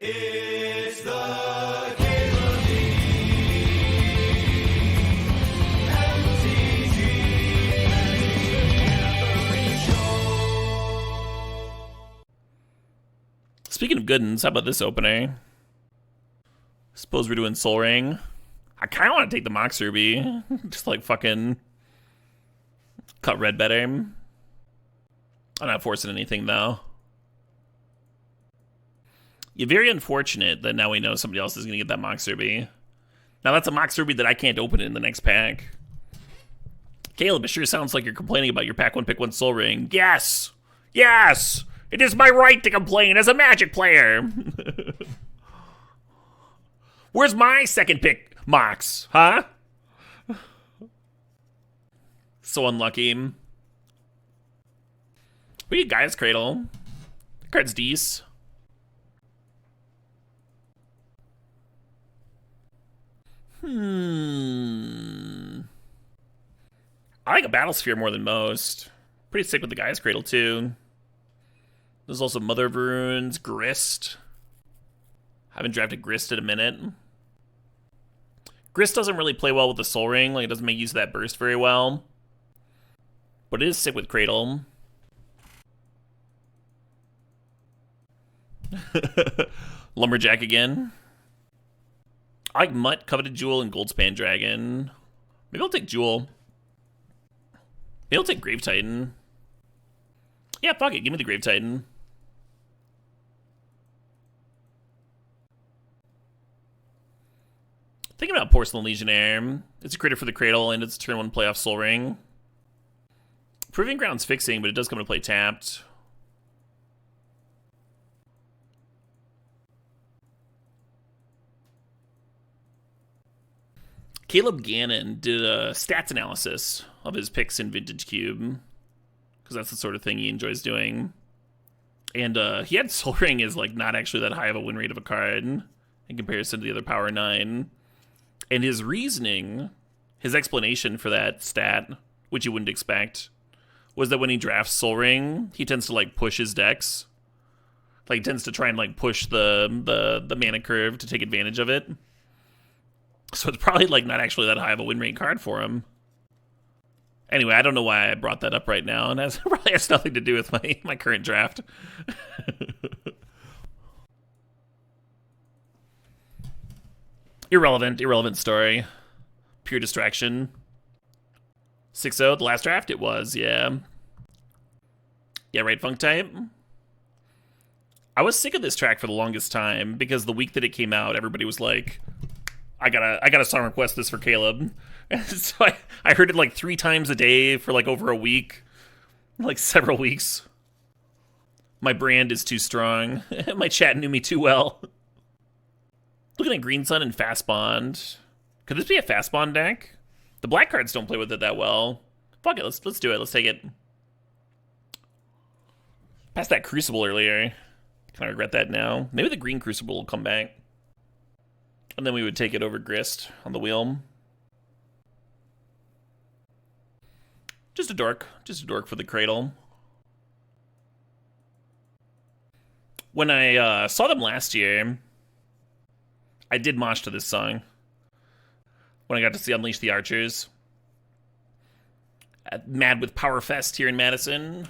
It's the Caleb MTGO Show. Speaking of good ones, how about this opener? Suppose we're doing Soul Ring. I kind of want to take the Mox Ruby. Just like fucking cut red better. I'm not forcing anything though. You're very unfortunate that now we know somebody else is going to get that Mox Ruby. Now that's a Mox Ruby that I can't open in the next pack. Caleb, it sure sounds like you're complaining about your pack 1 pick 1 Soul Ring. Yes! Yes! It is my right to complain as a Magic player! Where's my second pick, Mox? Huh? So unlucky. We get Gaia's Cradle. That card's decent. I like a Battlesphere more than most. Pretty sick with the Gaia's Cradle, too. There's also Mother of Runes, Grist. Haven't drafted Grist in a minute. Grist doesn't really play well with the Soul Ring. Like, it doesn't make use of that burst very well. But it is sick with Cradle. Lumberjack again. I like Mutt, Coveted Jewel, and Goldspan Dragon. Maybe I'll take Jewel. Maybe I'll take Grave Titan. Yeah, fuck it. Give me the Grave Titan. Thinking about Porcelain Legionnaire. It's a critter for the Cradle, and it's a turn 1 playoff Soul Ring. Proving Ground's fixing, but it does come into play tapped. Caleb Gannon did a stats analysis of his picks in Vintage Cube, because that's the sort of thing he enjoys doing. And he had Soul Ring as like not actually that high of a win rate of a card in comparison to the other Power 9. And his reasoning, his explanation for that stat, which you wouldn't expect, was that when he drafts Soul Ring, he tends to like push his decks. Like he tends to try and like push the mana curve to take advantage of it. So it's probably like not actually that high of a win rate card for him. Anyway, I don't know why I brought that up right now, and that probably has nothing to do with my current draft. Irrelevant story. Pure distraction. 6-0, the last draft? It was, yeah. Yeah, right, Funk Type? I was sick of this track for the longest time, because the week that it came out, everybody was like, I gotta song request this for Caleb. And so I heard it like 3 times a day for like over a week. Like several weeks. My brand is too strong. My chat knew me too well. Looking at Green Sun and Fast Bond. Could this be a Fast Bond deck? The black cards don't play with it that well. Fuck it, let's do it. Let's take it. Passed that Crucible earlier. Kind of regret that now. Maybe the green Crucible will come back. And then we would take it over Grist on the wheel. Just a dork for the Cradle. When I saw them last year, I did mosh to this song. When I got to see Unleash the Archers. At Mad with Power Fest here in Madison.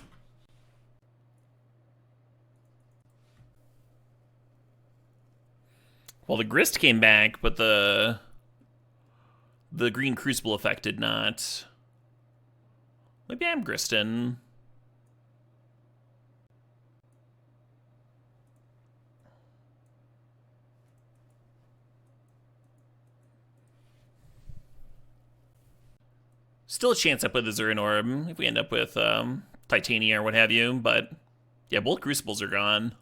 Well, the Grist came back, but the green Crucible effect did not. Maybe I'm Gristin. Still a chance I play the Zurin Orb if we end up with Titania or what have you, but yeah, both Crucibles are gone.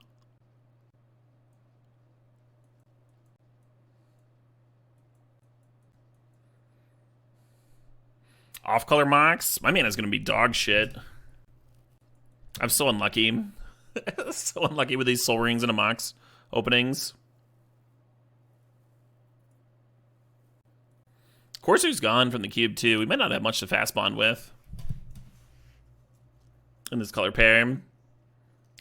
Off-color Mox? My mana's gonna be dog shit. I'm so unlucky. So unlucky with these Soul Rings and a Mox openings. Corsair's gone from the cube, too. We might not have much to fast bond with in this color pair.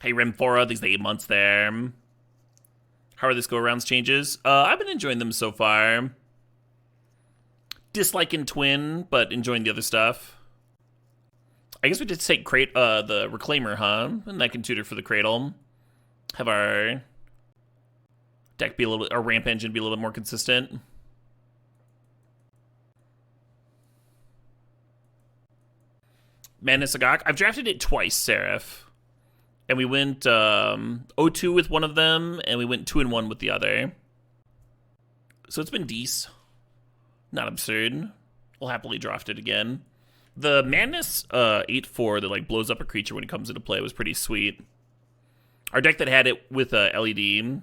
Hey, Remfora, thanks for the 8 months there. How are this go-arounds changes? I've been enjoying them so far. Disliking Twin, but enjoying the other stuff. I guess we just take the Reclaimer, huh? And that can tutor for the Cradle. Have our deck be a little bit, our ramp engine be a little bit more consistent. Madness Agok. I've drafted it twice, Seraph. And we went 0-2 with one of them, and we went 2-1 with the other. So it's been decent. Not absurd. We'll happily draft it again. The Madness 8-4 that like blows up a creature when it comes into play was pretty sweet. Our deck that had it with LED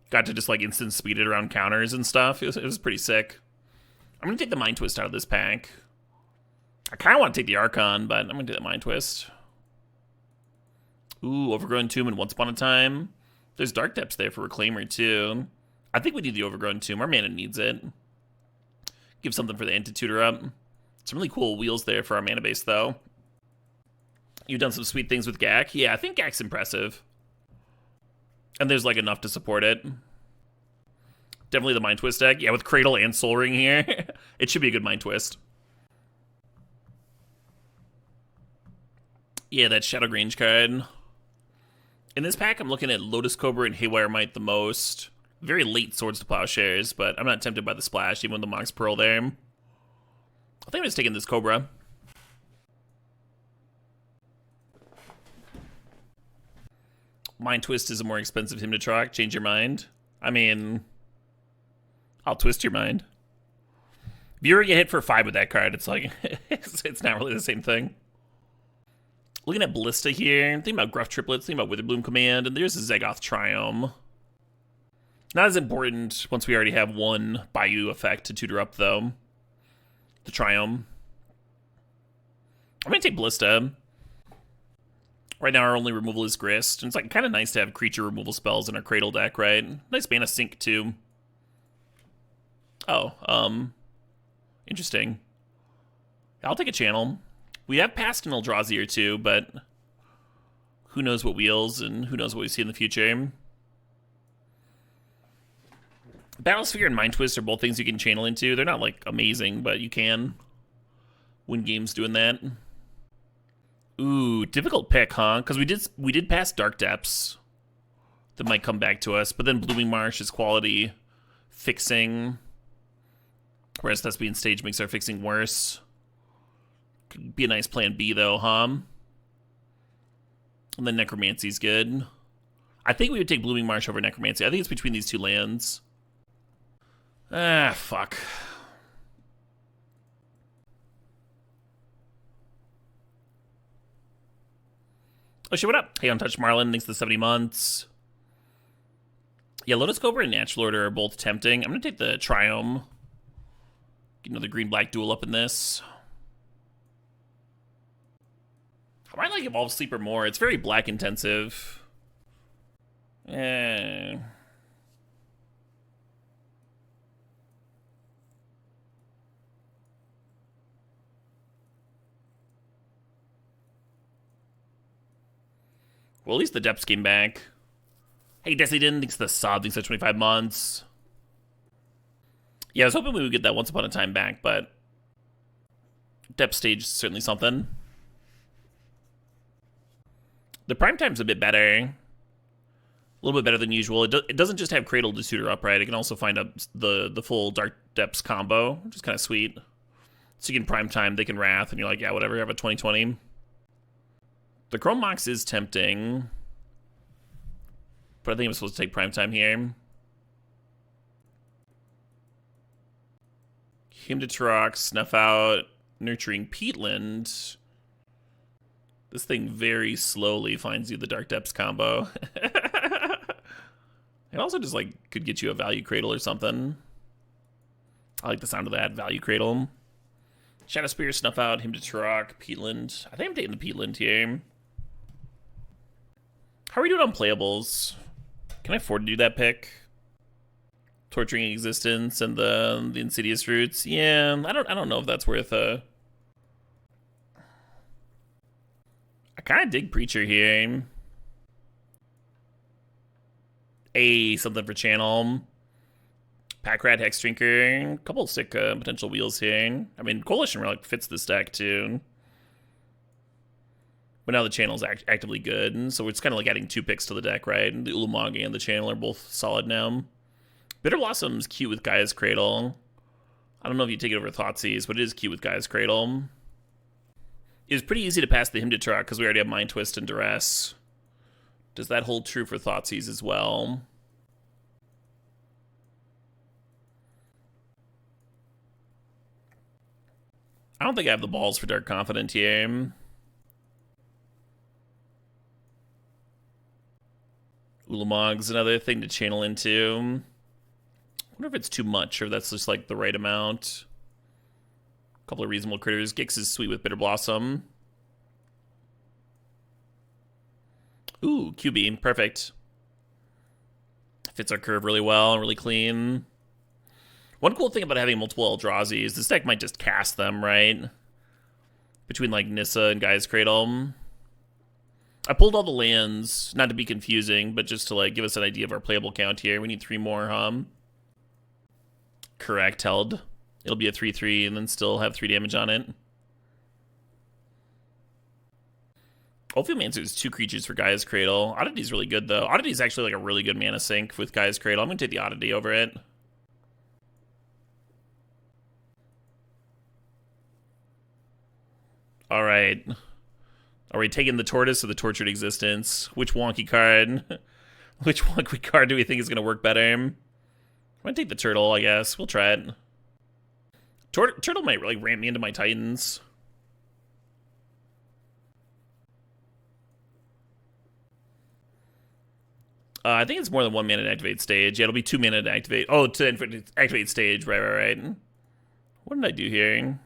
got to just like instant speed it around counters and stuff. It was pretty sick. I'm going to take the Mind Twist out of this pack. I kind of want to take the Archon, but I'm going to do the Mind Twist. Ooh, Overgrown Tomb and Once Upon a Time. There's Dark Depths there for Reclaimer, too. I think we need the Overgrown Tomb. Our mana needs it. Give something for the Anti-Tutor up. Some really cool wheels there for our mana base, though. You've done some sweet things with Gak. Yeah, I think Gak's impressive. And there's, like, enough to support it. Definitely the Mind Twist deck. Yeah, with Cradle and Soul Ring here. It should be a good Mind Twist. Yeah, that Shadow Grange card. In this pack, I'm looking at Lotus Cobra and Haywire Might the most. Very late Swords to Plowshares, but I'm not tempted by the splash, even with the Mox Pearl there. I think I'm just taking this Cobra. Mind Twist is a more expensive Hymn to Trock. Change your mind. I mean, I'll twist your mind. If you ever get hit for 5 with that card, it's like, it's not really the same thing. Looking at Ballista here, thinking about Gruff Triplets, thinking about Witherbloom Command, and there's a Zagoth Triome. Not as important once we already have one Bayou effect to tutor up, though. The Triome. I'm going to take Ballista. Right now, our only removal is Grist. And it's like kind of nice to have creature removal spells in our Cradle deck, right? Nice mana sink, too. Oh, interesting. I'll take a Channel. We have passed an Eldrazi or two, but who knows what wheels and who knows what we see in the future. Battlesphere and Mind Twist are both things you can channel into. They're not, like, amazing, but you can win games doing that. Ooh, difficult pick, huh? Because we did pass Dark Depths that might come back to us, but then Blooming Marsh is quality fixing, whereas Thespian Stage makes our fixing worse. Could be a nice plan B, though, huh? And then Necromancy's good. I think we would take Blooming Marsh over Necromancy. I think it's between these two lands. Ah, fuck. Oh, shit, what up? Hey, Untouched Marlin, thanks for the 70 months. Yeah, Lotus Cobra and Natural Order are both tempting. I'm going to take the Triome. Get another green-black duel up in this. I might like Evolve Sleeper more. It's very black intensive. Well, at least the Depths came back. Hey, Desidin, thanks for the sub. Thanks for 25 months. Yeah, I was hoping we would get that Once Upon a Time back, but Depth Stage is certainly something. The Prime Time's a bit better. A little bit better than usual. It doesn't just have Cradle to tutor up, right? It can also find up the full Dark Depths combo, which is kind of sweet. So you can Prime Time, they can Wrath, and you're like, yeah, whatever, have a 2020. The Chrome Mox is tempting, but I think I'm supposed to take Prime Time here. Hymn to Trock, Snuff Out, Nurturing Peatland. This thing very slowly finds you the Dark Depths combo. It also just, like, could get you a Value Cradle or something. I like the sound of that, Value Cradle. Shadow Spear, Snuff Out, Hymn to Trock, Peatland. I think I'm taking the Peatland here. How are we doing on playables? Can I afford to do that pick? Torturing Existence and the Insidious Roots. Yeah, I don't know if that's worth a... I kind of dig Preacher here. Something for channel. Pack Rat, Hex Drinker, a couple of sick potential wheels here. I mean, Coalition Relic fits this deck too. But now the channel's actively good, and so it's kind of like adding 2 picks to the deck, right? And the Ulamog and the channel are both solid now. Bitter Blossom's cute with Gaia's Cradle. I don't know if you take it over Thoughtseize, but it is cute with Gaia's Cradle. It was pretty easy to pass the Hymn to Truck because we already have Mind Twist and Duress. Does that hold true for Thoughtseize as well? I don't think I have the balls for Dark Confident here. Ulamog's another thing to channel into. I wonder if it's too much or that's just like the right amount. A couple of reasonable critters. Gix is sweet with Bitter Blossom. Ooh, QB. Perfect. Fits our curve really well, really clean. One cool thing about having multiple Eldrazi is this deck might just cast them, right? Between like Nissa and Gaia's Cradle. I pulled all the lands, not to be confusing, but just to like give us an idea of our playable count here. We need 3 more, Correct, held. It'll be a 3/3 and then still have 3 damage on it. Ophiomancer is 2 creatures for Gaia's Cradle. Oddity's really good, though. Oddity's actually like a really good mana sink with Gaia's Cradle. I'm going to take the Oddity over it. All right. Are we taking the Tortoise or the Tortured Existence? Which wonky card? Which wonky card do we think is going to work better? I'm going to take the Turtle, I guess. We'll try it. Turtle might really ramp me into my Titans. I think it's more than 1 mana to activate stage. Yeah, it'll be 2 mana to activate. Oh, to activate stage. Right. What did I do here?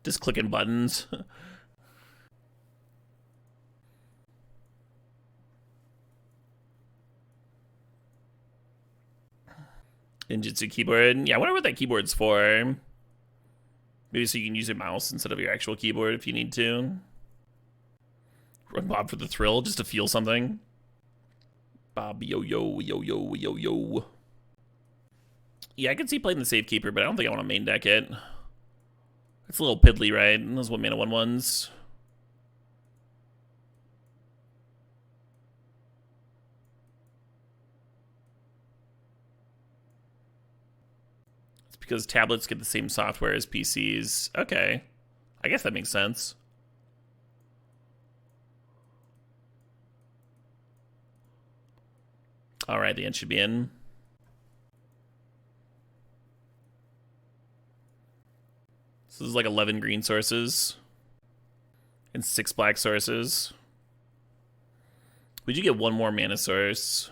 Just clicking buttons. Ninjutsu keyboard. Yeah, I wonder what that keyboard's for. Maybe so you can use your mouse instead of your actual keyboard if you need to. Run Bob for the thrill, just to feel something. Bob, yo. Yeah, I can see playing the Safekeeper, but I don't think I want to main deck it. It's a little piddly, right? Those 1 mana 1/1s. It's because tablets get the same software as PCs. Okay. I guess that makes sense. Alright, the end should be in. So this is like 11 green sources. And 6 black sources. We do get 1 more mana source.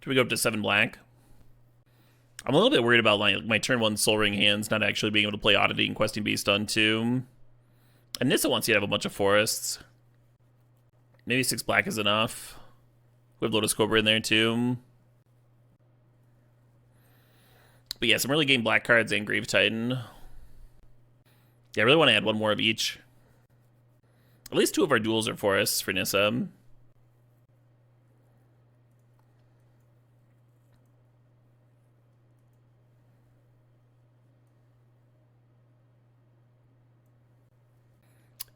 Do we go up to 7 black? I'm a little bit worried about my turn 1 Soul Ring hands not actually being able to play Oddity and Questing Beast on 2. And Nissa wants you to have a bunch of forests. Maybe 6 black is enough. We have Lotus Cobra in there too. But yeah, some really game black cards and Grave Titan. Yeah, I really want to add 1 more of each. At least 2 of our duels are forests for Nissa.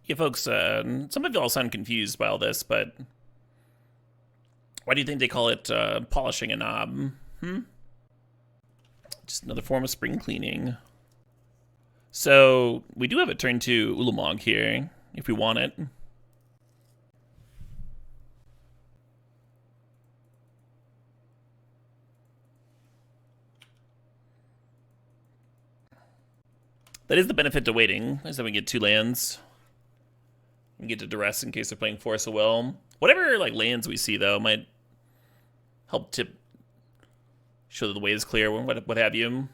Yeah, folks, some of y'all sound confused by all this, but why do you think they call it polishing a knob? Just another form of spring cleaning. So, we do have a turn 2 Ulamog here, if we want it. That is the benefit to waiting, is that we get 2 lands. We get to Duress in case they're playing Force of Will. Whatever like lands we see, though, might help tip, show that the way is clear, what have you.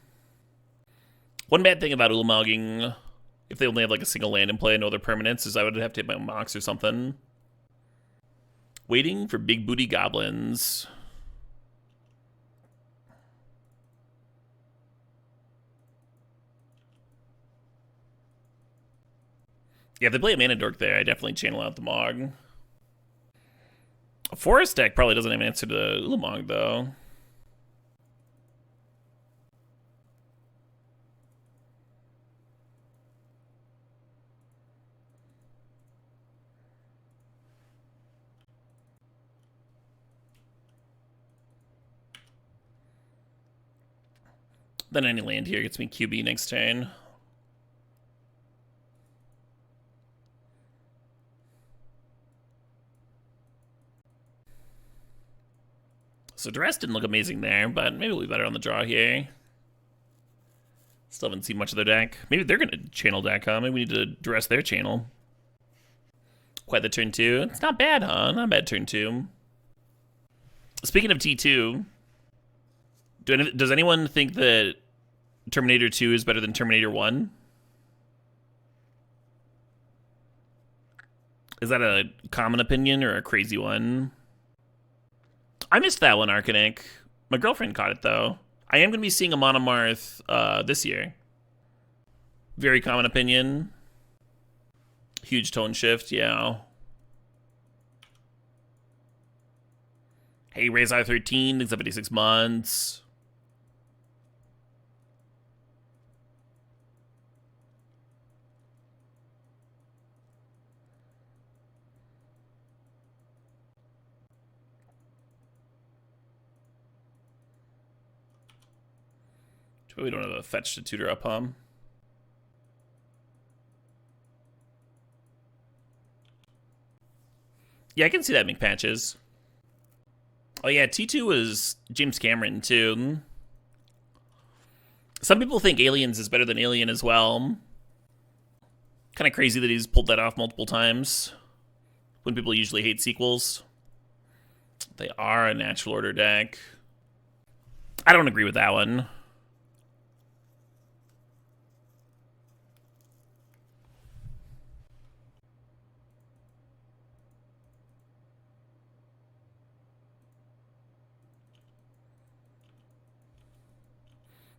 One bad thing about Ulamogging, if they only have like a single land in play and no other permanents, is I would have to hit my Mox or something. Waiting for big booty goblins. Yeah, if they play a Mana Dork there, I definitely channel out the Mog. A Forest deck probably doesn't have an answer to the Ulamog, though. Then any land here gets me QB next turn. So Duress didn't look amazing there, but maybe we'll be better on the draw here. Still haven't seen much of their deck. Maybe they're going to channel deck, huh? Maybe we need to Duress their channel. Quite the turn 2. It's not bad, huh? Not bad turn 2. Speaking of T2, does anyone think that Terminator 2 is better than Terminator 1? Is that a common opinion or a crazy one? I missed that one, Arcanic. My girlfriend caught it, though. I am going to be seeing a Monomarth this year. Very common opinion. Huge tone shift, yeah. Hey, Raise I-13, thanks 56 months. We don't have a fetch to tutor up, huh? Yeah, I can see that make patches. Oh yeah, T2 was James Cameron too. Some people think Aliens is better than Alien as well. Kind of crazy that he's pulled that off multiple times. When people usually hate sequels. They are a natural order deck. I don't agree with that one.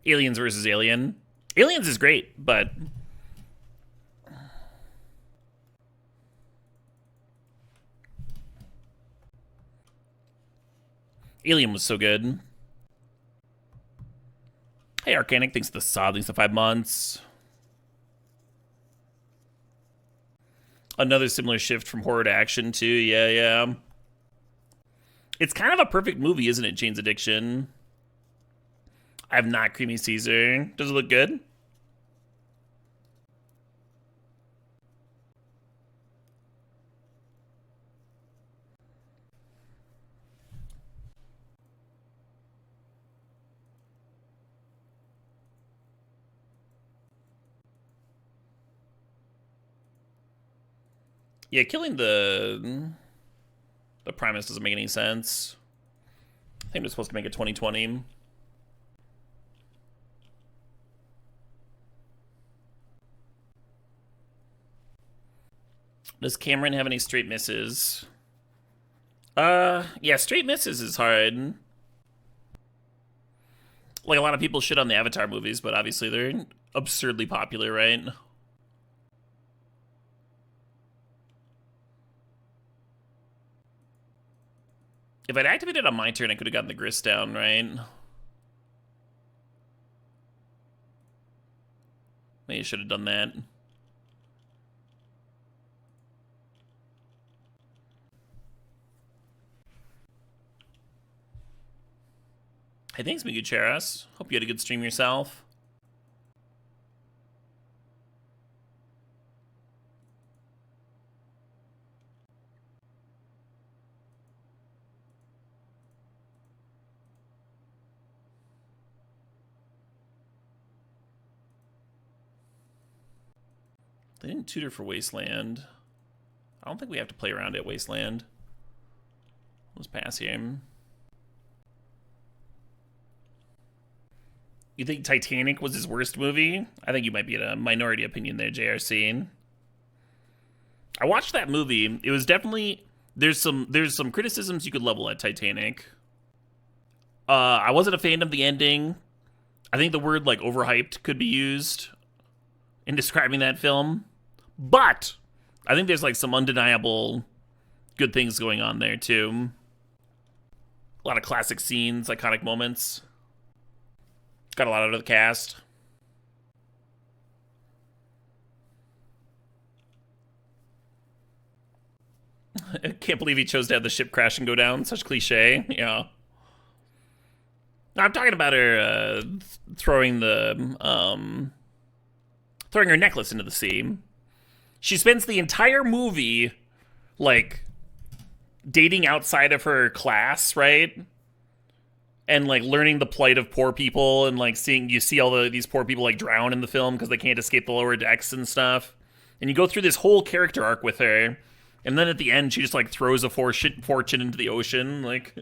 Aliens versus Alien. Aliens is great, but Alien was so good. Hey, Arcanic, thanks to the sod, thanks to 5 months. Another similar shift from horror to action, too. Yeah. It's kind of a perfect movie, isn't it, Jane's Addiction? I have not Creamy Caesar. Does it look good? Yeah, killing the Primus doesn't make any sense. I think we're supposed to make it 2020. Does Cameron have any straight misses? Yeah, straight misses is hard. Like, a lot of people shit on the Avatar movies, but obviously they're absurdly popular, right? If I'd activated on my turn, I could have gotten the Grist down, right? Maybe I should have done that. Hey, thanks, Migucheras. Hope you had a good stream yourself. They didn't tutor for Wasteland. I don't think we have to play around at Wasteland. Let's pass here. You think Titanic was his worst movie? I think you might be in a minority opinion there, JRC. I watched that movie. It was definitely there's some criticisms you could level at Titanic. I wasn't a fan of the ending. I think the word like overhyped could be used in describing that film. But I think there's like some undeniable good things going on there too. A lot of classic scenes, iconic moments. Got a lot out of the cast. I can't believe he chose to have the ship crash and go down. Such cliche. Yeah. No, I'm talking about her throwing her necklace into the sea. She spends the entire movie like dating outside of her class, right? And like learning the plight of poor people, and like you see all these poor people like drown in the film because they can't escape the lower decks and stuff. And you go through this whole character arc with her, and then at the end she just like throws a fortune into the ocean. Like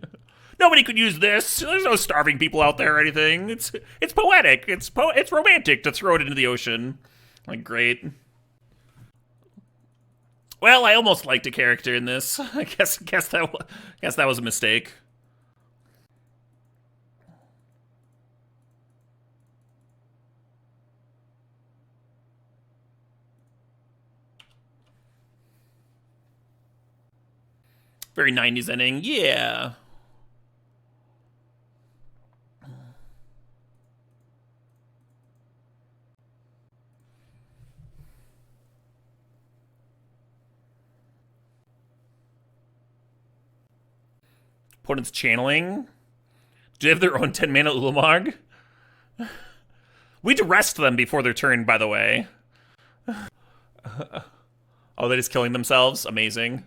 nobody could use this. There's no starving people out there or anything. It's poetic. It's romantic to throw it into the ocean. Like great. Well, I almost liked a character in this. I guess that was a mistake. Very 90s ending. Yeah. Opponent's channeling. Do they have their own 10 mana Ulamog? We'd rest them before their turn, by the way. Oh, they're just killing themselves? Amazing.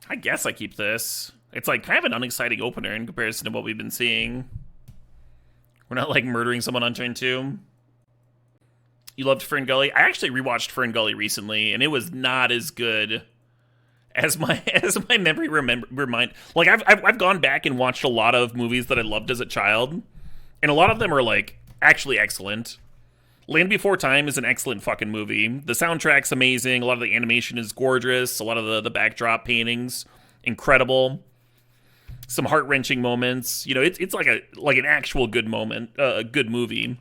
I guess I keep this. It's like kind of an unexciting opener in comparison to what we've been seeing. We're not like murdering someone on turn 2. You loved Fern Gully? I actually rewatched Fern Gully recently, and it was not as good as my memory remind. Like I've gone back and watched a lot of movies that I loved as a child, and a lot of them are like actually excellent. Land Before Time is an excellent fucking movie. The soundtrack's amazing. A lot of the animation is gorgeous. A lot of the backdrop paintings, incredible. Some heart-wrenching moments. You know, it's like an actual good moment, a good movie.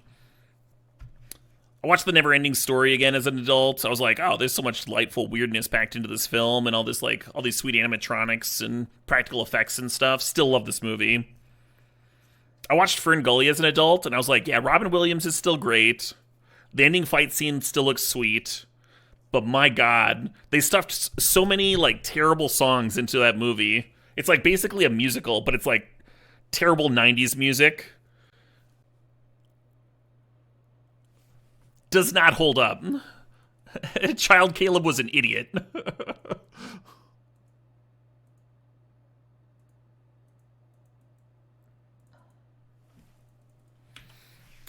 I watched The Never-Ending Story again as an adult. I was like, oh, there's so much delightful weirdness packed into this film, and all these sweet animatronics and practical effects and stuff. Still love this movie. I watched Fern Gully as an adult, and I was like, yeah, Robin Williams is still great. The ending fight scene still looks sweet. But my God, they stuffed so many like terrible songs into that movie. It's like basically a musical, but it's like terrible 90s music. Does not hold up. Child Caleb was an idiot.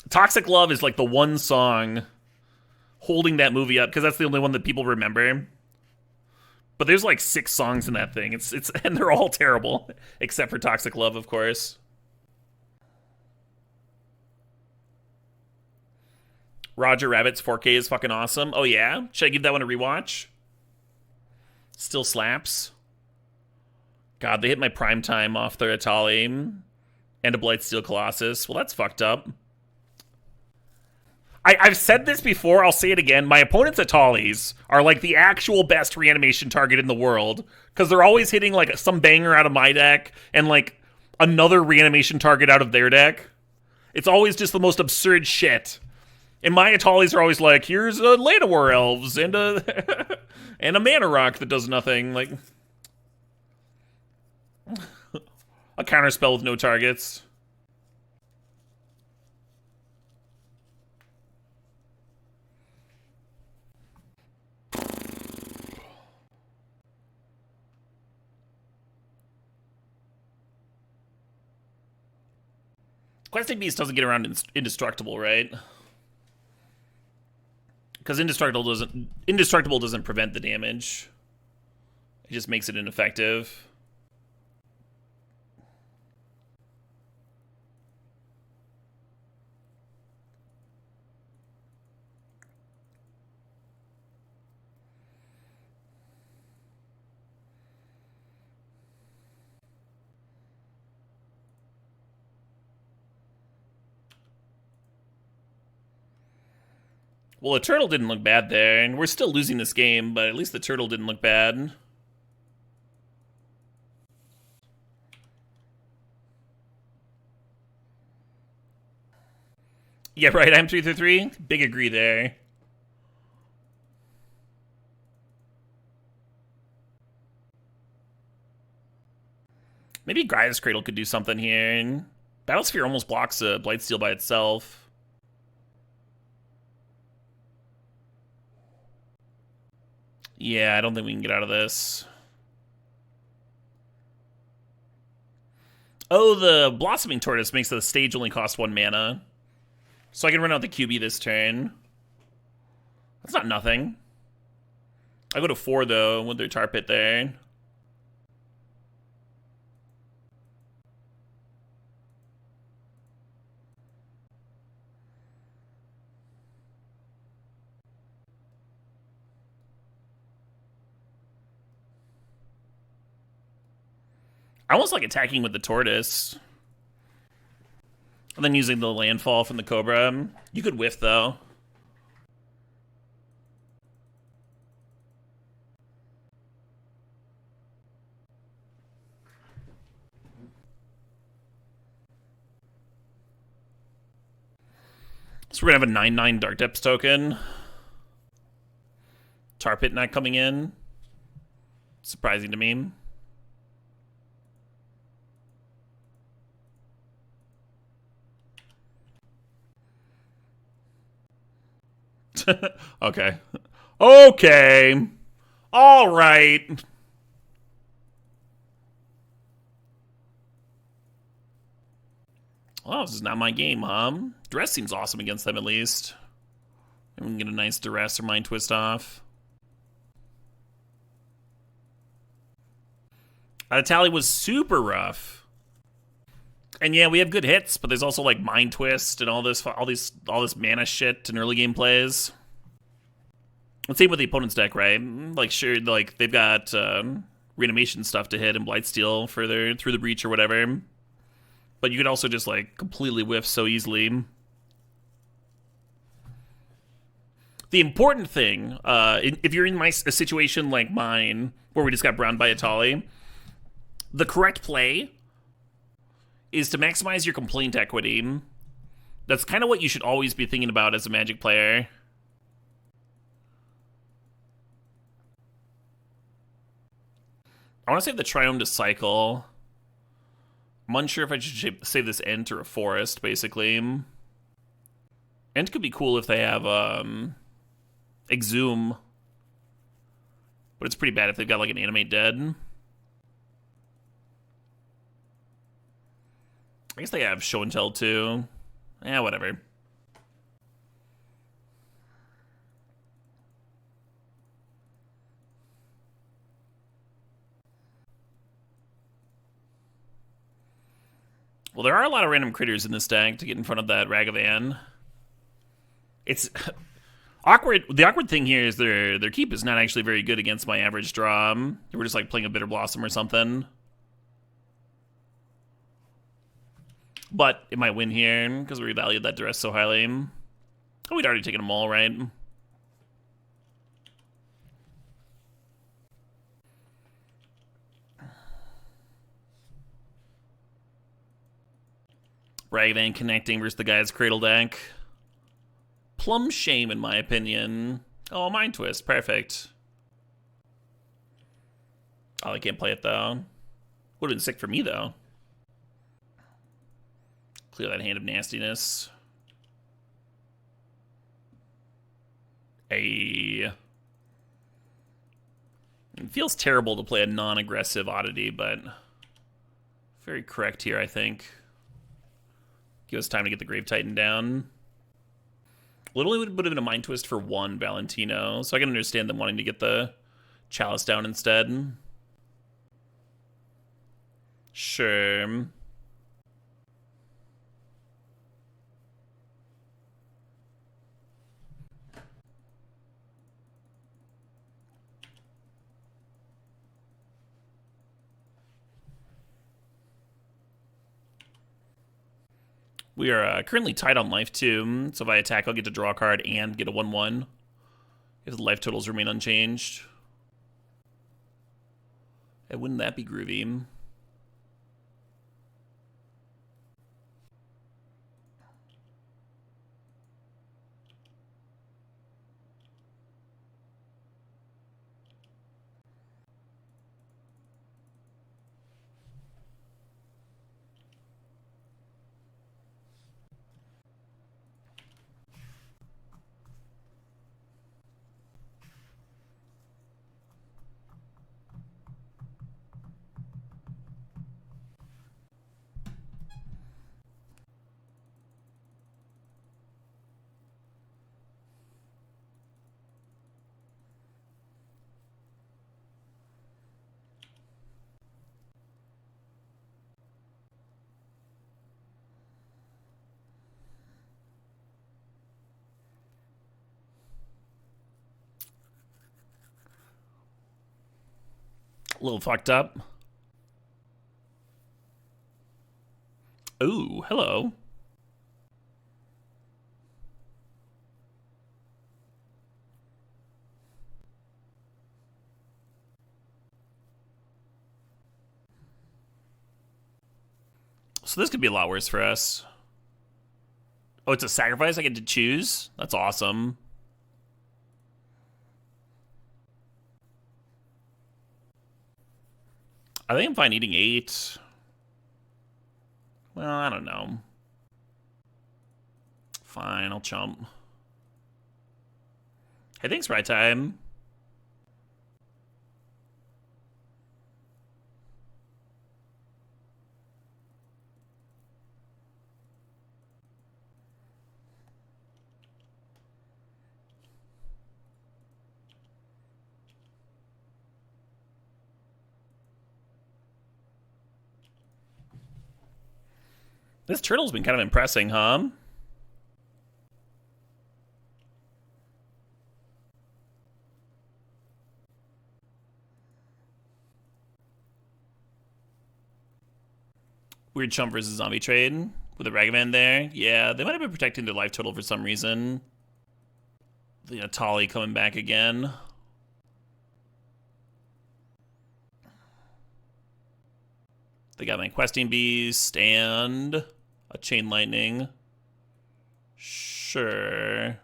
Toxic Love is like the one song holding that movie up because that's the only one that people remember. But there's like 6 songs in that thing. It's and they're all terrible except for Toxic Love, of course. Roger Rabbit's 4K is fucking awesome. Oh yeah? Should I give that one a rewatch? Still slaps. God, they hit my prime time off their Atali and a Blightsteel Colossus. Well, that's fucked up. I've said this before, I'll say it again. My opponent's Atalis are like the actual best reanimation target in the world because they're always hitting like some banger out of my deck and like another reanimation target out of their deck. It's always just the most absurd shit. And my Atalis are always like, here's a Llanowar Elves and a and a Mana Rock that does nothing. Like a counterspell with no targets. Questing Beast doesn't get around indestructible, right? Because indestructible doesn't prevent the damage. It just makes it ineffective. Well, the turtle didn't look bad there, and we're still losing this game, but at least the turtle didn't look bad. Yeah, right, I'm 3-3. Big agree there. Maybe Gaia's Cradle could do something here. Battlesphere almost blocks a Blightsteel by itself. Yeah, I don't think we can get out of this. Oh, the Blossoming Tortoise makes the stage only cost 1 mana. So I can run out the QB this turn. That's not nothing. I go to 4, though, with their Tar Pit there. I almost like attacking with the Tortoise. And then using the landfall from the Cobra. You could whiff, though. So we're going to have a 9/9 Dark Depths token. Tar Pit not coming in. Surprising to me. Okay. Okay. All right. Well, this is not my game, huh? Duress seems awesome against them, at least. And we can get a nice Duress or Mind Twist off. Tally was super rough. And yeah, we have good hits, but there's also like Mind Twist and all this mana shit in early game plays. And same with the opponent's deck, right? Like sure, like they've got reanimation stuff to hit and Blightsteel for their through the breach or whatever. But you could also just like completely whiff so easily. The important thing, if you're in a situation like mine, where we just got browned by Atali, the correct play is to maximize your complaint equity. That's kind of what you should always be thinking about as a Magic player. I want to save the Triome to cycle. I'm unsure if I should save this Ent or a Forest, basically. Ent could be cool if they have Exhume. But it's pretty bad if they've got like an Animate Dead. I guess they have Show and Tell too. Yeah, whatever. Well, there are a lot of random critters in this deck to get in front of that Ragavan. It's awkward. The awkward thing here is their keep is not actually very good against my average draw. We're just like playing a Bitter Blossom or something. But it might win here because we valued that Duress so highly. Oh, we'd already taken them all, right? Ragavan connecting versus the guy's Cradle deck. Plum shame, in my opinion. Oh, Mind Twist. Perfect. Oh, I can't play it, though. Would have been sick for me, though. Clear that Hand of Nastiness. It feels terrible to play a non-aggressive Oddity, but very correct here, I think. Give us time to get the Grave Titan down. Literally would have been a Mind Twist for 1 Valentino, so I can understand them wanting to get the Chalice down instead. Sure. We are currently tied on life too, so if I attack, I'll get to draw a card and get a 1/1 if the life totals remain unchanged. And wouldn't that be groovy? A little fucked up. Ooh, hello. So this could be a lot worse for us. Oh, it's a sacrifice I get to choose? That's awesome. I think I'm fine eating 8. Well, I don't know. Fine, I'll chump. Hey, thanks, Right Time. This turtle's been kind of impressing, huh? Weird chump versus zombie trade with a Ragavan there. Yeah, they might have been protecting their life total for some reason. The Atali coming back again. They got my questing beast and a chain lightning. Sure.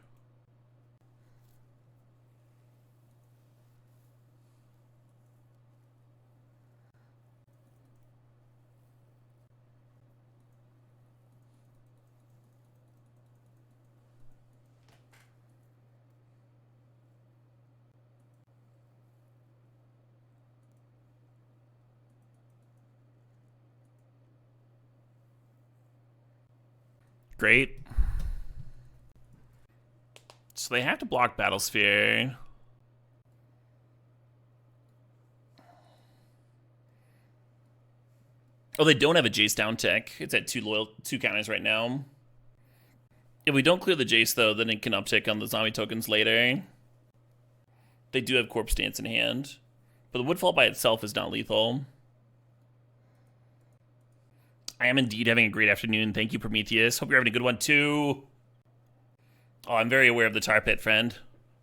Great. So they have to block Battlesphere. Oh, they don't have a Jace down tick. It's at 2 counters right now. If we don't clear the Jace, though, then it can uptick on the zombie tokens later. They do have Corpse Dance in hand. But the Woodfall by itself is not lethal. I am indeed having a great afternoon. Thank you, Prometheus. Hope you're having a good one, too. Oh, I'm very aware of the tar pit, friend.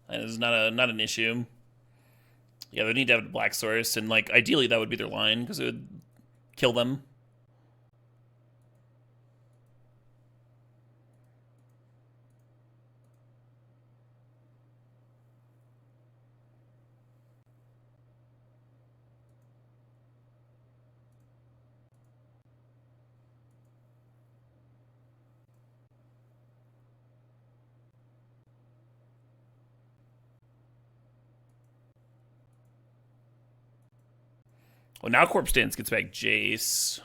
That is not an issue. Yeah, they need to have a black source, and, like, ideally that would be their line, because it would kill them. Well, now Corpse Dance gets back Jace.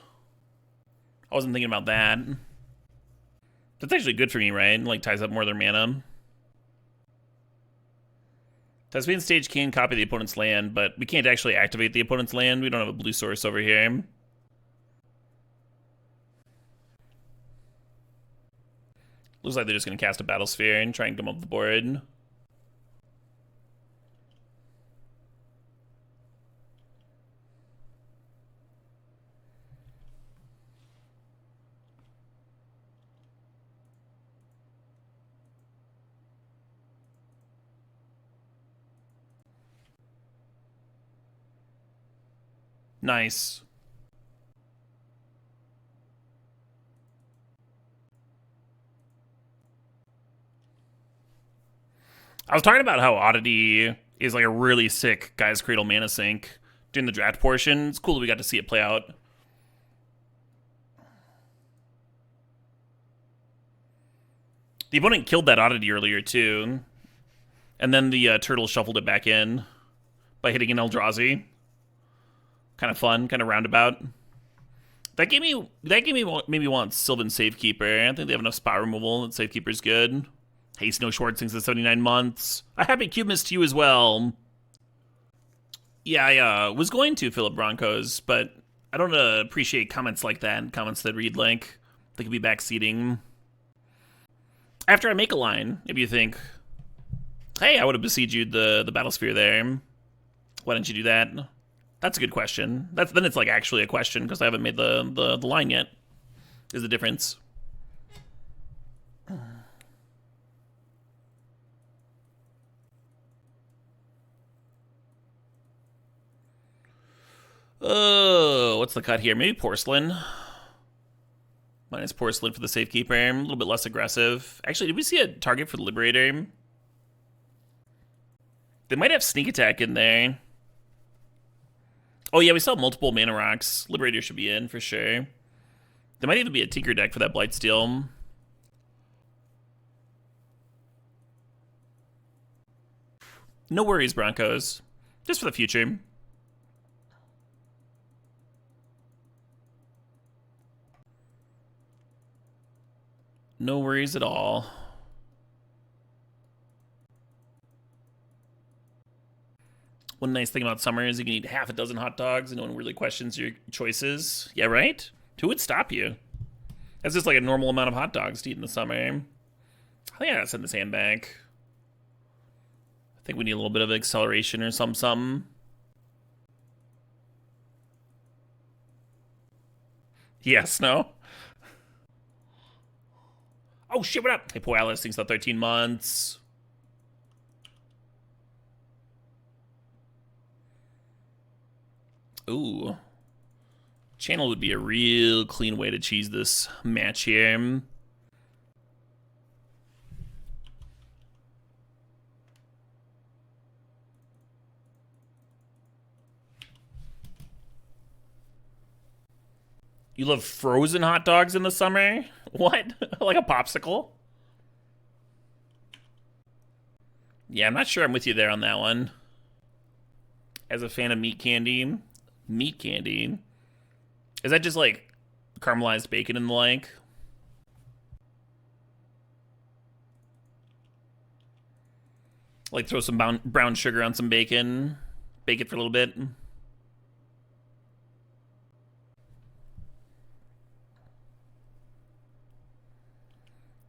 I wasn't thinking about that. That's actually good for me, right? Like, ties up more of their mana. Tasmanian Stage can copy the opponent's land, but we can't actually activate the opponent's land. We don't have a blue source over here. Looks like they're just going to cast a Battlesphere and try and come up the board. Nice. I was talking about how Oddity is like a really sick Guy's Cradle mana sink during the draft portion. It's cool that we got to see it play out. The opponent killed that Oddity earlier too, and then the turtle shuffled it back in by hitting an Eldrazi. Kind of fun, kind of roundabout. That gave me maybe want Sylvan Safekeeper. I think they have enough spot removal. That Safekeeper's good. Haste no short since the 79 months. A happy Cubemist to you as well. Yeah, I was going to Philip Broncos, but I don't appreciate comments like that. Comments that read like they could be backseating. After I make a line, if you think, hey, I would have besieged the Battlesphere there. Why didn't you do that? That's a good question. Then it's like actually a question because I haven't made the line yet. Is the difference. Oh, what's the cut here? Maybe Porcelain. Minus Porcelain for the Safekeeper. A little bit less aggressive. Actually, did we see a target for the Liberator? They might have Sneak Attack in there. Oh yeah, we saw multiple mana rocks. Liberator should be in for sure. There might even be a Tinker deck for that Blightsteel. No worries, Broncos. Just for the future. No worries at all. One nice thing about summer is you can eat half a dozen hot dogs and no one really questions your choices. Yeah, right? Who would stop you? That's just like a normal amount of hot dogs to eat in the summer. I think I gotta send this hand back. I think we need a little bit of acceleration or something. Yes, no? Oh shit, what up? Hey, poor Alice thinks about 13 months. Ooh. Channel would be a real clean way to cheese this match here. You love frozen hot dogs in the summer? What? Like a popsicle? Yeah, I'm not sure I'm with you there on that one. As a fan of meat candy, is that just like caramelized bacon and the like? Like throw some brown sugar on some bacon, bake it for a little bit.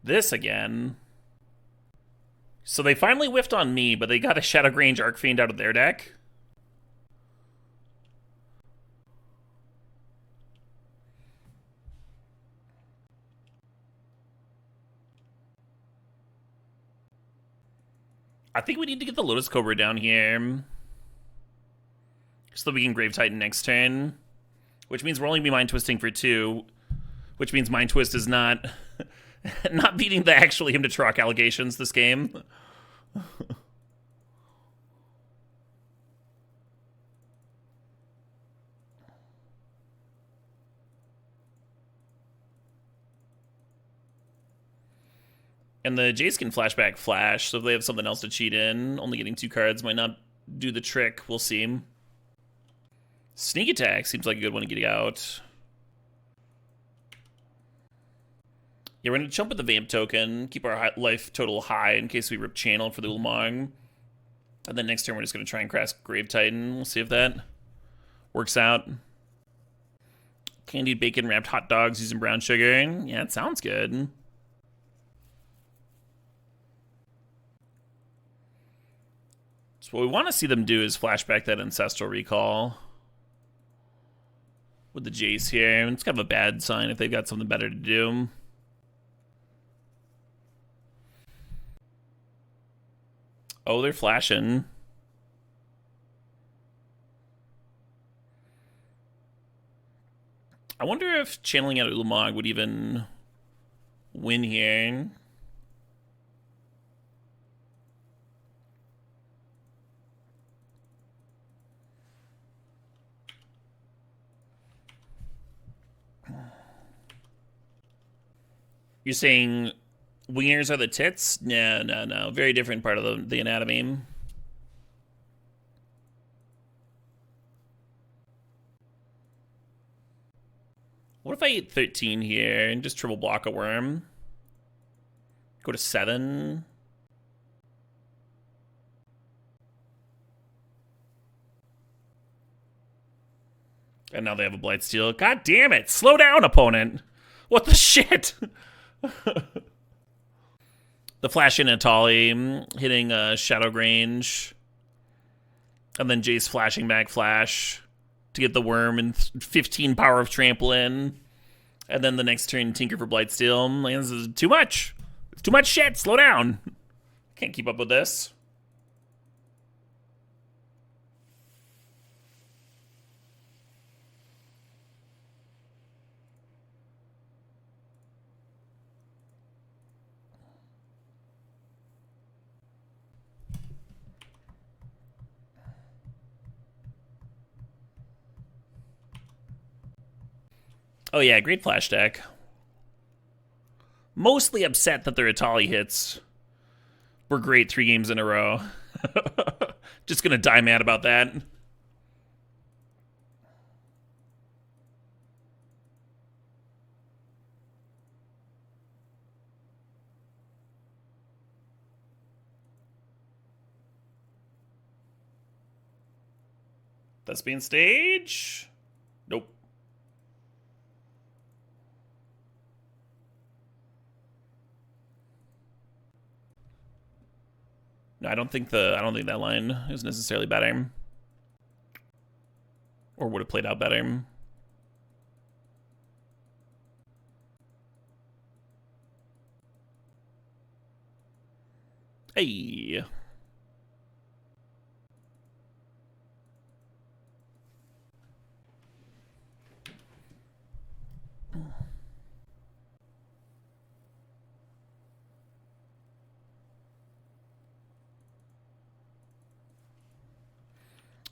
This again. So they finally whiffed on me, but they got a Shadowgrange Arcfiend out of their deck. I think we need to get the Lotus Cobra down here so that we can Grave Titan next turn, which means we're only going to be Mind Twisting for 2, which means Mind Twist is not not beating the actually him to truck allegations this game. And the Jace can flashback Flash, so if they have something else to cheat in, only getting 2 cards might not do the trick. We'll see. Sneak Attack seems like a good one to get out. Yeah, we're going to jump with the Vamp token, keep our life total high in case we rip Channel for the Ulamog. And then next turn we're just going to try and cast Grave Titan. We'll see if that works out. Candied bacon wrapped hot dogs using brown sugar. Yeah, it sounds good. So what we want to see them do is flashback that Ancestral Recall with the Jace here. It's kind of a bad sign if they've got something better to do. Oh, they're flashing. I wonder if channeling out Ulamog would even win here. You're saying wieners are the tits? No, no, no. Very different part of the anatomy. What if I eat 13 here and just triple block a worm? Go to 7. And now they have a Blightsteel. God damn it! Slow down, opponent! What the shit? The flash in Atali, hitting Shadow Grange. And then Jace flashing back flash to get the worm and 15 power of trample in. And then the next turn, Tinker for Blightsteel. Like, this is too much. It's too much shit. Slow down. Can't keep up with this. Oh yeah, great flash deck. Mostly upset that their Atali hits were great 3 games in a row. Just gonna die mad about that. Thespian stage? Nope. No, I don't think that line is necessarily better. Or would have played out better. Hey.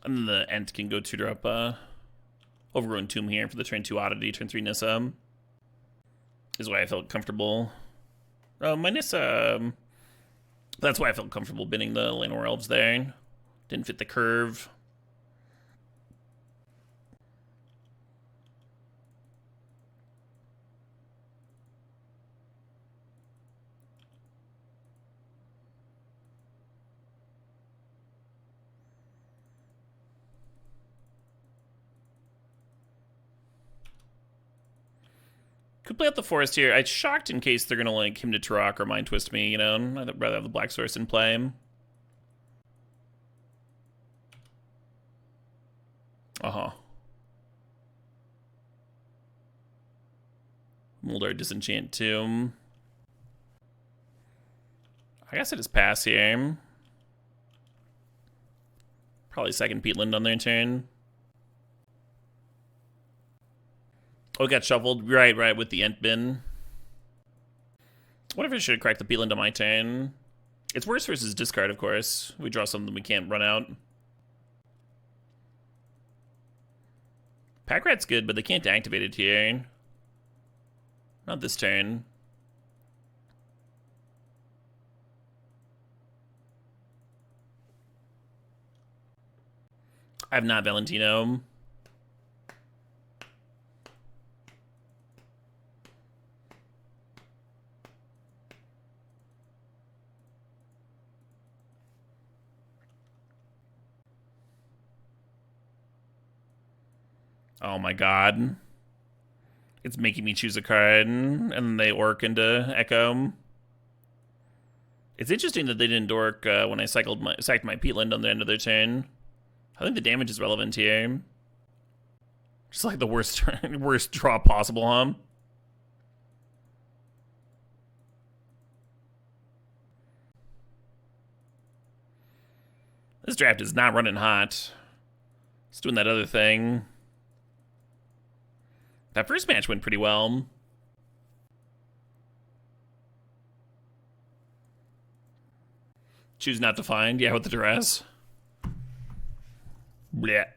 And then the Ent can go tutor up Overgrown Tomb here for the turn 2 Oddity, turn 3 Nissa. Is why I felt comfortable. My Nissa... That's why I felt comfortable binning the Llanowar Elves there. Didn't fit the curve. Could play out the forest here. I'm shocked in case they're going to like him to Turok or Mind Twist me, you know? I'd rather have the Black Source in play. Uh-huh. Moldar Disenchant too. I guess I just pass here. Probably second Peatland on their turn. Oh, it got shuffled. Right, with the Ent bin. What if I should have cracked the Peatland on my turn? It's worse versus discard, of course. We draw something we can't run out. Pack Rat's good, but they can't activate it here. Not this turn. I have not Valentino. Oh my god. It's making me choose a card, and then they orc into Echo. It's interesting that they didn't dork when I sacked my Peatland on the end of their turn. I think the damage is relevant here. Just like the worst draw possible, huh? This draft is not running hot. It's doing that other thing. That first match went pretty well. Choose not to find. Yeah, with the duress. Blech.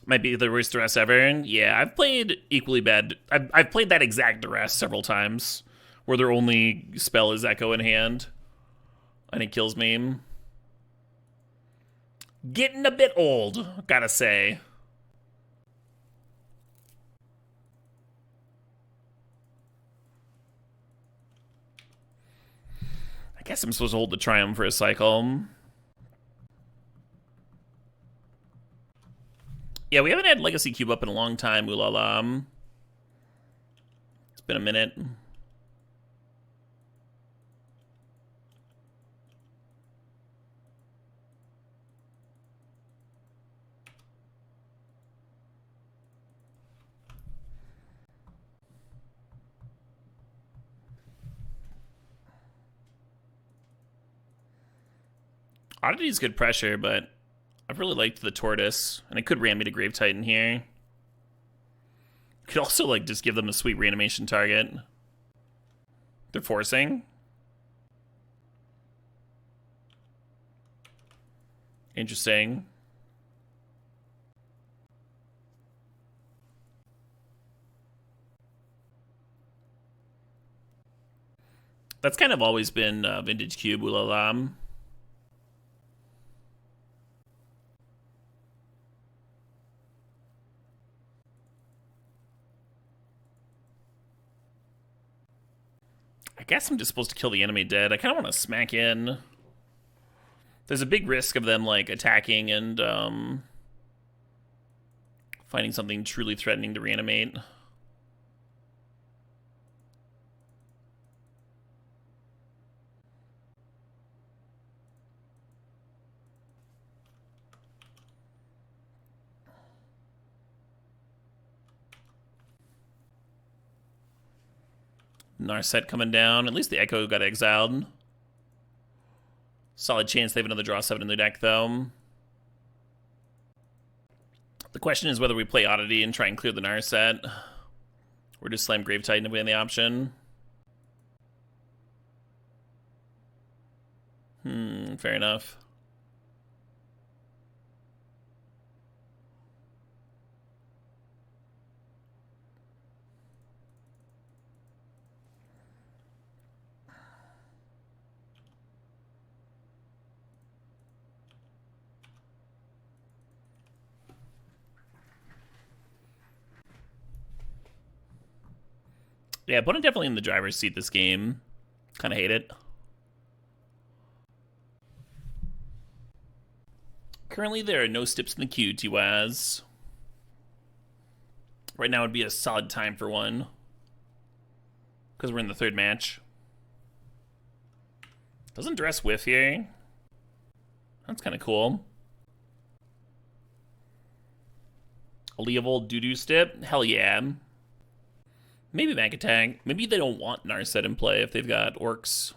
Might be the worst duress ever. Yeah, I've played equally bad. I've played that exact duress several times, where their only spell is Echo in hand, and it kills me. Getting a bit old, gotta say. I guess I'm supposed to hold the Triumph for a cycle. Yeah, we haven't had Legacy Cube up in a long time, ooh la la. It's been a minute. Oddity's good pressure, but I've really liked the Tortoise, and it could ram me to Grave Titan here. Could also, like, just give them a sweet reanimation target. They're forcing. Interesting. That's kind of always been Vintage Cube, ooh la la. I guess I'm just supposed to kill the enemy dead. I kind of want to smack in. There's a big risk of them, like, attacking and finding something truly threatening to reanimate. Narset coming down. At least the Echo got exiled. Solid chance they have another draw 7 in their deck, though. The question is whether we play Oddity and try and clear the Narset, or just slam Grave Titan if we have the option. Fair enough. Yeah, opponent definitely in the driver's seat this game. Kind of hate it. Currently, there are no steps in the queue, T-Waz. Right now would be a solid time for one, because we're in the third match. Doesn't Dress whiff here? That's kind of cool. A Leovold doo-doo step? Hell yeah. Maybe Back Attack. Maybe they don't want Narset in play if they've got Orcs.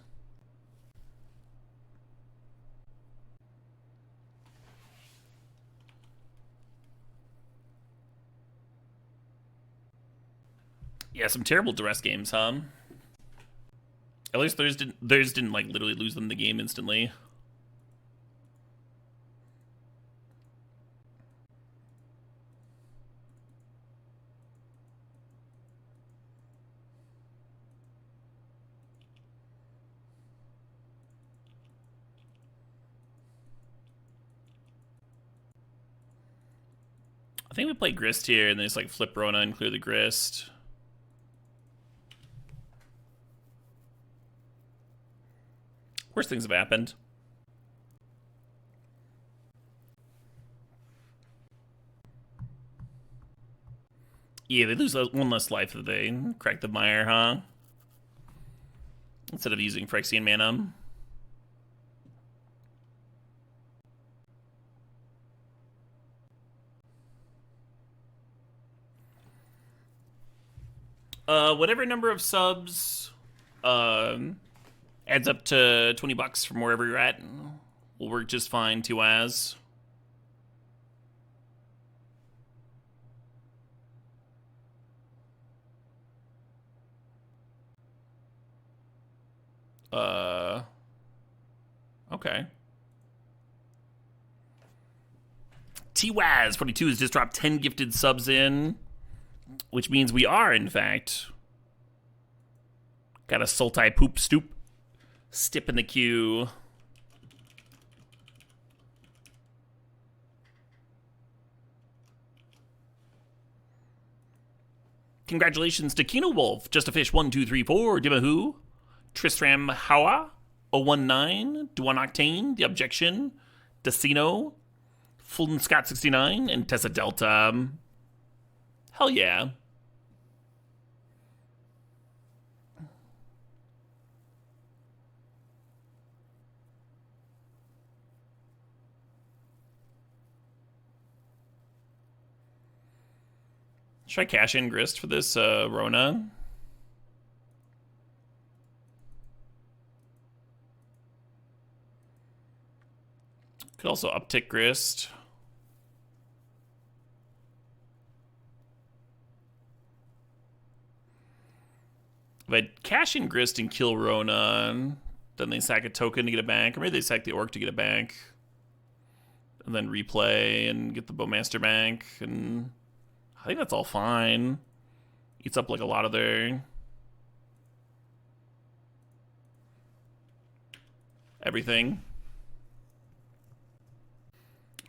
Yeah, some terrible duress games, huh? At least theirs didn't like literally lose them the game instantly. I think we play Grist here and then just like flip Rona and clear the Grist. Worst things have happened. Yeah, they lose one less life if they crack the Mire, huh? Instead of using Phyrexian mana. Whatever number of subs adds up to $20 from wherever you're at will work just fine, T-Waz. Okay. T-Waz42 has just dropped 10 gifted subs in, which means we are, in fact, got a Sultai Poop Stoop stip in the queue. Congratulations to Kino Wolf, Just a Fish 1234, Dimahoo, Tristram Hawa, 019, Duan Octane, The Objection, Decino, Fulton Scott 69, and Tessa Delta. Hell yeah. Should I cash in Grist for this Rona? Could also uptick Grist. If I cash in Grist and kill Rona, then they sack a token to get it back, or maybe they sack the Orc to get it back, and then replay and get the Bowmaster back, and I think that's all fine. Eats up like a lot of their everything.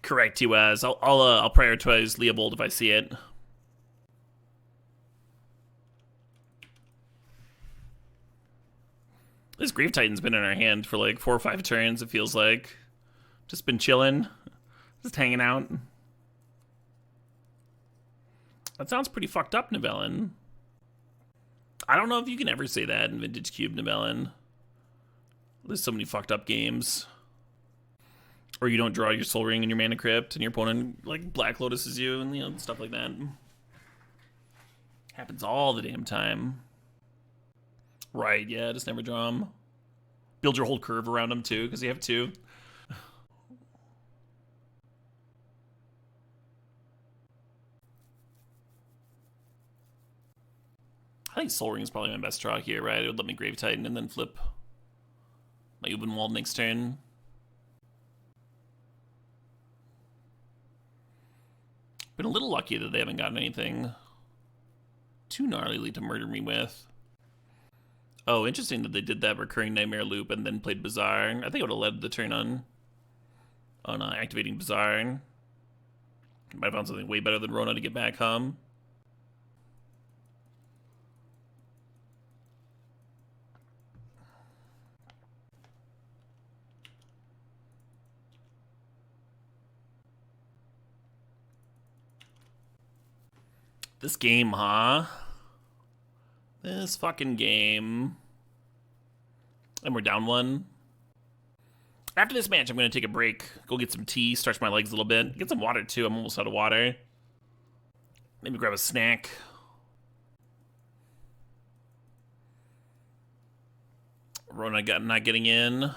Correct, T-Waz. I'll prioritize Leobold if I see it. This Grave Titan's been in our hand for like 4 or 5 turns, it feels like. Just been chilling. Just hanging out. That sounds pretty fucked up, Nivellen. I don't know if you can ever say that in Vintage Cube, Nivellen. There's so many fucked up games. Or you don't draw your Soul Ring in your Mana Crypt, and your opponent, like, Black Lotuses you, and, you know, stuff like that. Happens all the damn time. Right, yeah, just never draw them. Build your whole curve around them, too, because you have 2. I think Soul Ring is probably my best draw here, right? It would let me Grave Titan and then flip my Ubenwald next turn. Been a little lucky that they haven't gotten anything too gnarly to murder me with. Oh, interesting that they did that recurring Nightmare loop and then played Bazaar. I think I would have led the turn on activating Bazaar. Might have found something way better than Rona to get back home. This game, huh? This fucking game. And we're down 1. After this match, I'm going to take a break, go get some tea, stretch my legs a little bit. Get some water, too. I'm almost out of water. Maybe grab a snack. Rona not getting in. I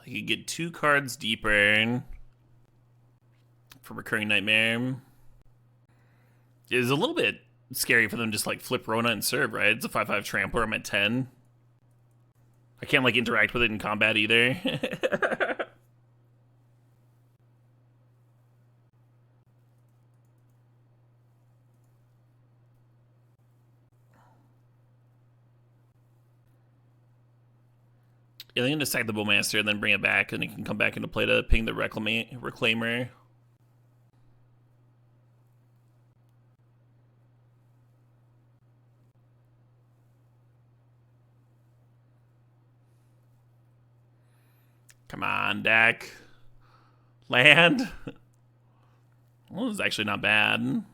could get 2 cards deeper for Recurring Nightmare. It's a little bit scary for them to just like flip Rona and serve, right? It's a 5/5 trampler. I'm at 10. I can't like interact with it in combat either. Yeah, they're gonna sack the Bowmaster and then bring it back, and it can come back into play to ping the Reclaimer. Come on, deck. Land. Well, this is actually not bad.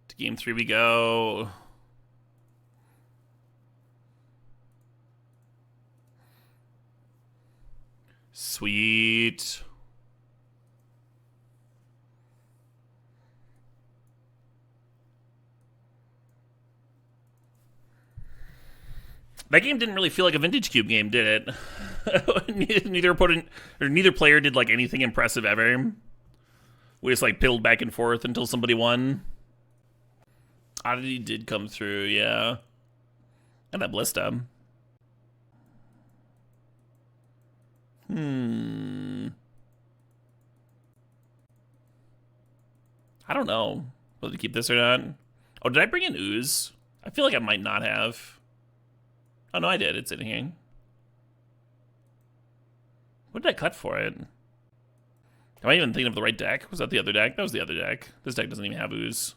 To game 3 we go. Sweet. That game didn't really feel like a Vintage Cube game, did it? Neither opponent or neither player did like anything impressive ever. We just like pilled back and forth until somebody won. Oddity did come through, yeah. And that Blista. I don't know whether to keep this or not. Oh, did I bring in Ooze? I feel like I might not have. Oh, no, I did. It's in here. What did I cut for it? Am I even thinking of the right deck? Was that the other deck? That was the other deck. This deck doesn't even have Ooze.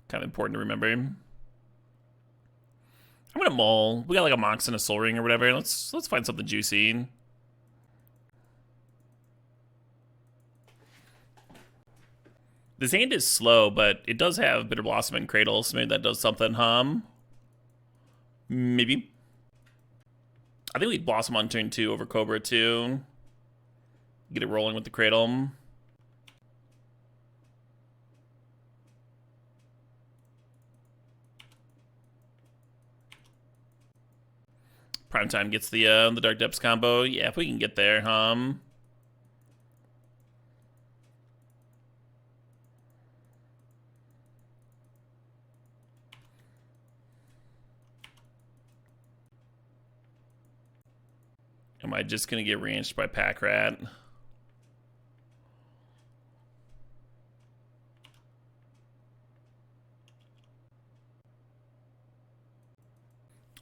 Kind of important to remember. I'm gonna mull. We got like a Mox and a Soul Ring or whatever. Let's find something juicy. This hand is slow, but it does have Bitter Blossom and Cradle, so maybe that does something, Maybe. I think we Blossom on turn 2 over Cobra too. Get it rolling with the Cradle. Primetime gets the Dark Depths combo. Yeah, if we can get there, Am I just gonna get ranched by Pack Rat?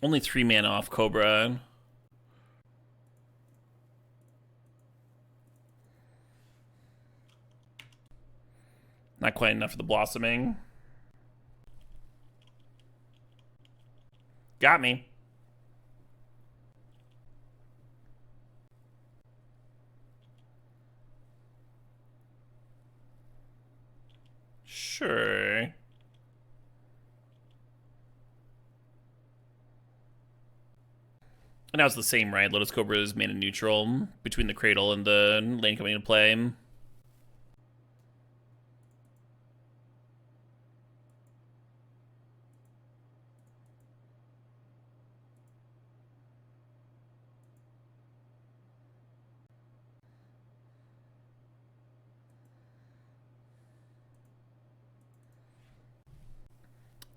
Only 3 mana off Cobra. Not quite enough for the Blossoming. Got me. Sure. And now it's the same, right? Lotus Cobra is mana neutral between the Cradle and the lane coming into play.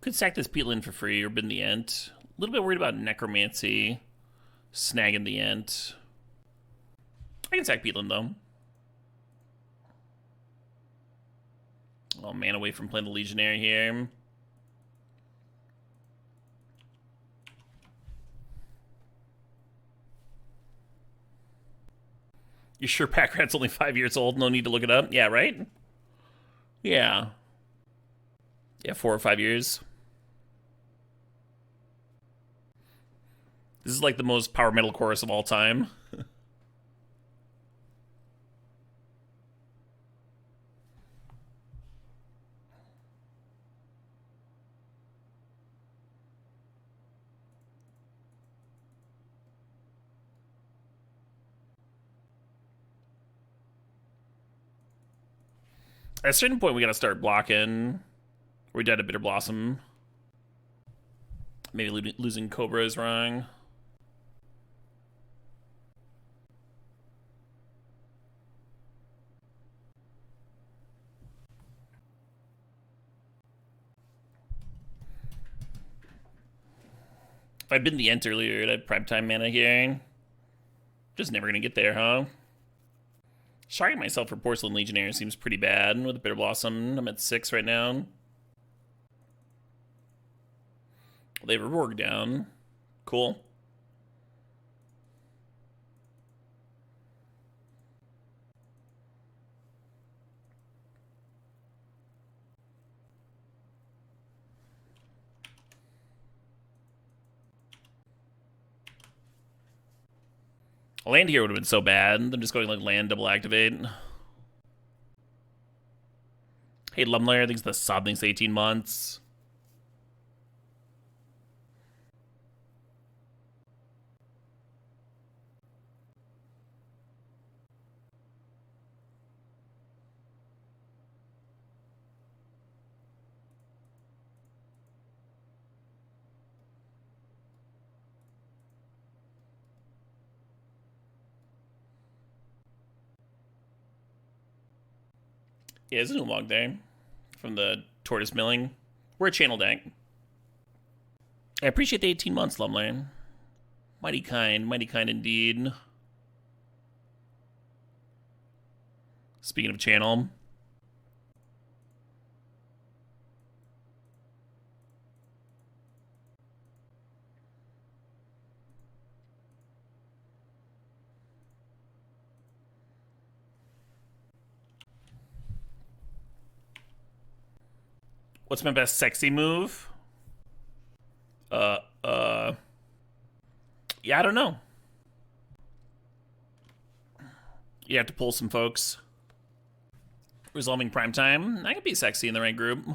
Could sack this Peatland for free or bin the Ent. A little bit worried about Necromancy snagging the Ent. I can sack Peatland though. Oh man, away from playing the Legionary here. You sure Pack Rat's only 5 years old? No need to look it up? Yeah, right? Yeah. Yeah, 4 or 5 years. This is like the most power metal chorus of all time. At a certain point, we gotta start blocking. We're dead at Bitter Blossom. Maybe losing Cobra is wrong. If I'd been the Ent earlier, I'd have primetime mana here. Just never gonna get there, huh? Shocking myself for Porcelain Legionnaire seems pretty bad with the Bitter Blossom. I'm at 6 right now. They have a Rourke down. Cool. A land here would have been so bad. I'm just going like land double activate. Hey, Lumlair, I think it's the sub thinks 18 months. Yeah, there's a new log there from the Tortoise Milling. We're a channel deck. I appreciate the 18 months, Lumley. Mighty kind indeed. Speaking of channel. What's my best sexy move? Yeah, I don't know. You have to pull some folks. Resolving primetime. I could be sexy in the right group.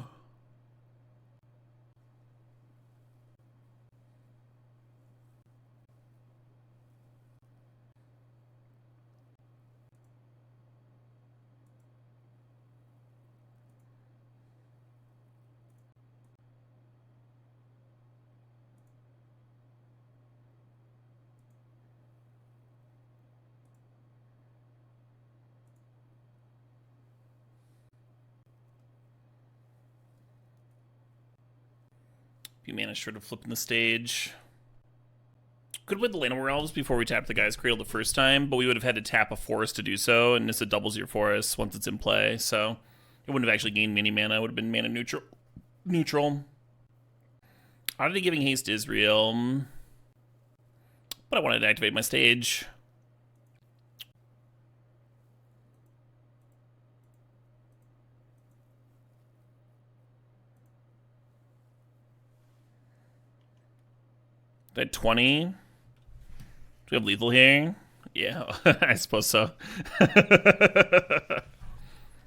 If you manage to flip in the stage. Could win the Llanowar Elves before we tapped the Guy's Cradle the first time, but we would have had to tap a forest to do so, and this doubles your forest once it's in play, so it wouldn't have actually gained many mana. It would have been mana neutral. Oddity giving haste is real, but I wanted to activate my stage. At 20. Do we have lethal here? Yeah, I suppose so.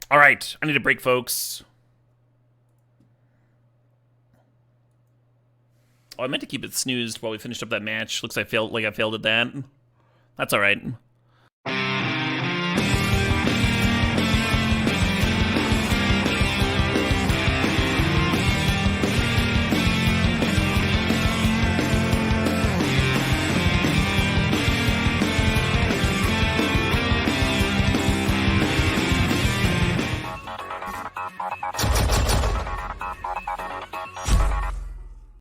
All right, I need a break, folks. Oh, I meant to keep it snoozed while we finished up that match. Looks like I failed at that. That's all right.